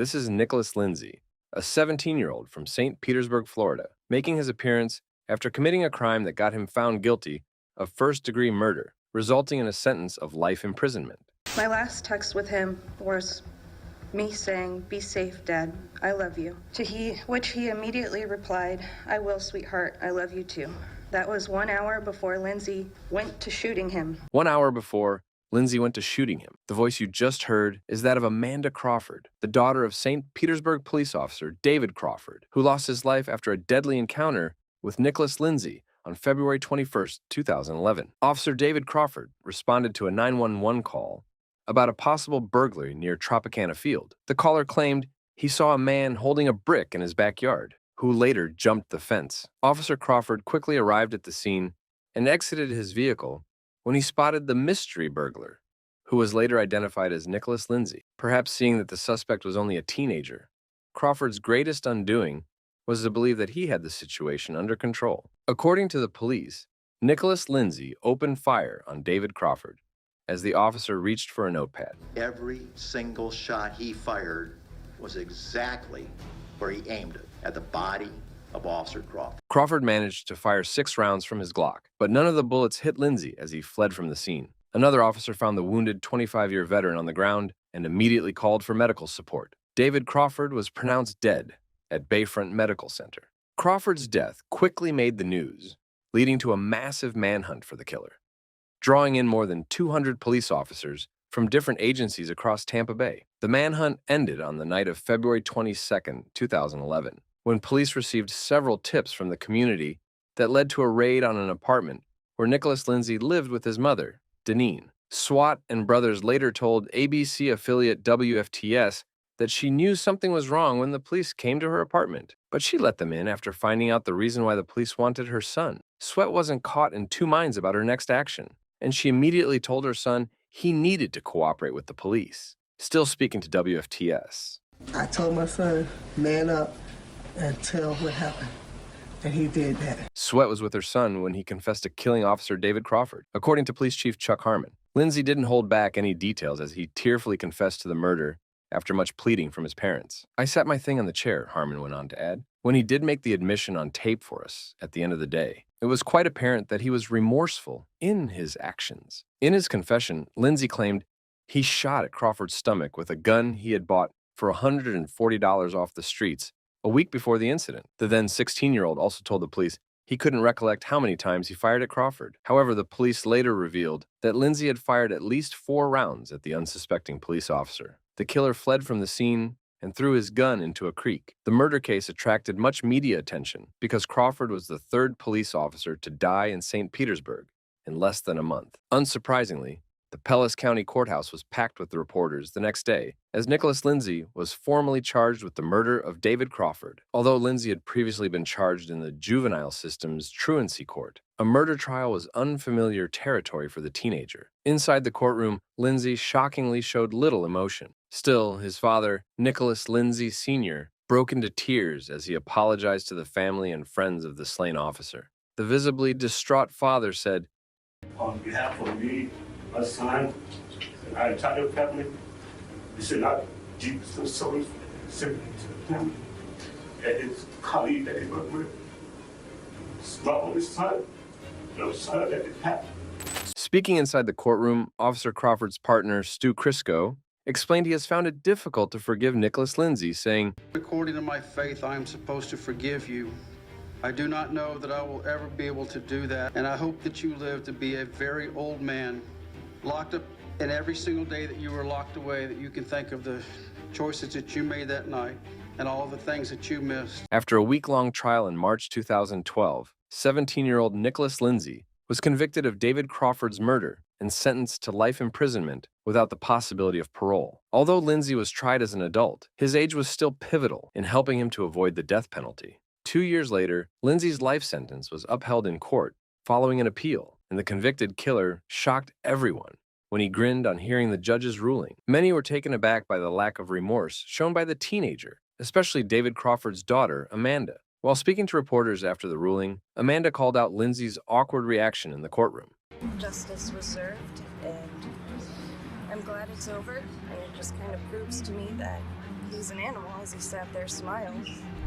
This is Nicholas Lindsay, a 17-year-old from St. Petersburg, Florida, making his appearance after committing a crime that got him found guilty of first-degree murder, resulting in a sentence of life imprisonment. My last text with him was me saying, "Be safe, Dad. I love you." Which he immediately replied, "I will, sweetheart. I love you too." That was 1 hour before Lindsay went to shooting him. 1 hour before Lindsay went to shooting him. The voice you just heard is that of Amanda Crawford, the daughter of St. Petersburg police officer David Crawford, who lost his life after a deadly encounter with Nicholas Lindsay on February 21st, 2011. Officer David Crawford responded to a 911 call about a possible burglary near Tropicana Field. The caller claimed he saw a man holding a brick in his backyard, who later jumped the fence. Officer Crawford quickly arrived at the scene and exited his vehicle when he spotted the mystery burglar, who was later identified as Nicholas Lindsay. Perhaps seeing that the suspect was only a teenager, Crawford's greatest undoing was to believe that he had the situation under control. According to the police, Nicholas Lindsay opened fire on David Crawford as the officer reached for a notepad. Every single shot he fired was exactly where he aimed it, at the body of Officer Crawford. Crawford managed to fire 6 rounds from his Glock, but none of the bullets hit Lindsay as he fled from the scene. Another officer found the wounded 25-year veteran on the ground and immediately called for medical support. David Crawford was pronounced dead at Bayfront Medical Center. Crawford's death quickly made the news, leading to a massive manhunt for the killer, drawing in more than 200 police officers from different agencies across Tampa Bay. The manhunt ended on the night of February 22nd, 2011, when police received several tips from the community that led to a raid on an apartment where Nicholas Lindsay lived with his mother, Deneen. SWAT and brothers later told ABC affiliate WFTS that she knew something was wrong when the police came to her apartment, but she let them in after finding out the reason why the police wanted her son. Sweat wasn't caught in two minds about her next action, and she immediately told her son he needed to cooperate with the police. Still speaking to WFTS. I told my son, man up and tell what happened. And he did that. Sweat was with her son when he confessed to killing Officer David Crawford. According to Police Chief Chuck Harmon, Lindsay didn't hold back any details as he tearfully confessed to the murder after much pleading from his parents. "I sat my thing on the chair," Harmon went on to add, when he did make the admission on tape for us at the end of the day. It was quite apparent that he was remorseful in his actions. In his confession, Lindsay claimed he shot at Crawford's stomach with a gun he had bought for $140 off the streets a week before the incident. The then 16-year-old also told the police he couldn't recollect how many times he fired at Crawford. However, the police later revealed that Lindsay had fired at least 4 rounds at the unsuspecting police officer. The killer fled from the scene and threw his gun into a creek. The murder case attracted much media attention because Crawford was the 3rd police officer to die in St. Petersburg in less than a month. Unsurprisingly, the Pellis County Courthouse was packed with the reporters the next day, as Nicholas Lindsay was formally charged with the murder of David Crawford. Although Lindsay had previously been charged in the juvenile system's truancy court, a murder trial was unfamiliar territory for the teenager. Inside the courtroom, Lindsay shockingly showed little emotion. Still, his father, Nicholas Lindsay Sr., broke into tears as he apologized to the family and friends of the slain officer. The visibly distraught father said, "On behalf of me, my son, and our entire family, we send our deepest of sorrows sympathy to the family and his colleague that he worked with. It's my only son, no son that it happened." Speaking inside the courtroom, Officer Crawford's partner, Stu Crisco, explained he has found it difficult to forgive Nicholas Lindsay, saying, "According to my faith, I am supposed to forgive you. I do not know that I will ever be able to do that, and I hope that you live to be a very old man, locked up, and every single day that you were locked away, that you can think of the choices that you made that night and all the things that you missed." After a week-long trial in March 2012, 17-year-old Nicholas Lindsay was convicted of David Crawford's murder and sentenced to life imprisonment without the possibility of parole. Although Lindsay was tried as an adult, his age was still pivotal in helping him to avoid the death penalty. 2 years later, Lindsay's life sentence was upheld in court following an appeal, and the convicted killer shocked everyone when he grinned on hearing the judge's ruling. Many were taken aback by the lack of remorse shown by the teenager, especially David Crawford's daughter, Amanda. While speaking to reporters after the ruling, Amanda called out Lindsay's awkward reaction in the courtroom. Justice was served, and I'm glad it's over. And it just kind of proves to me that He's an animal as he sat there smiling.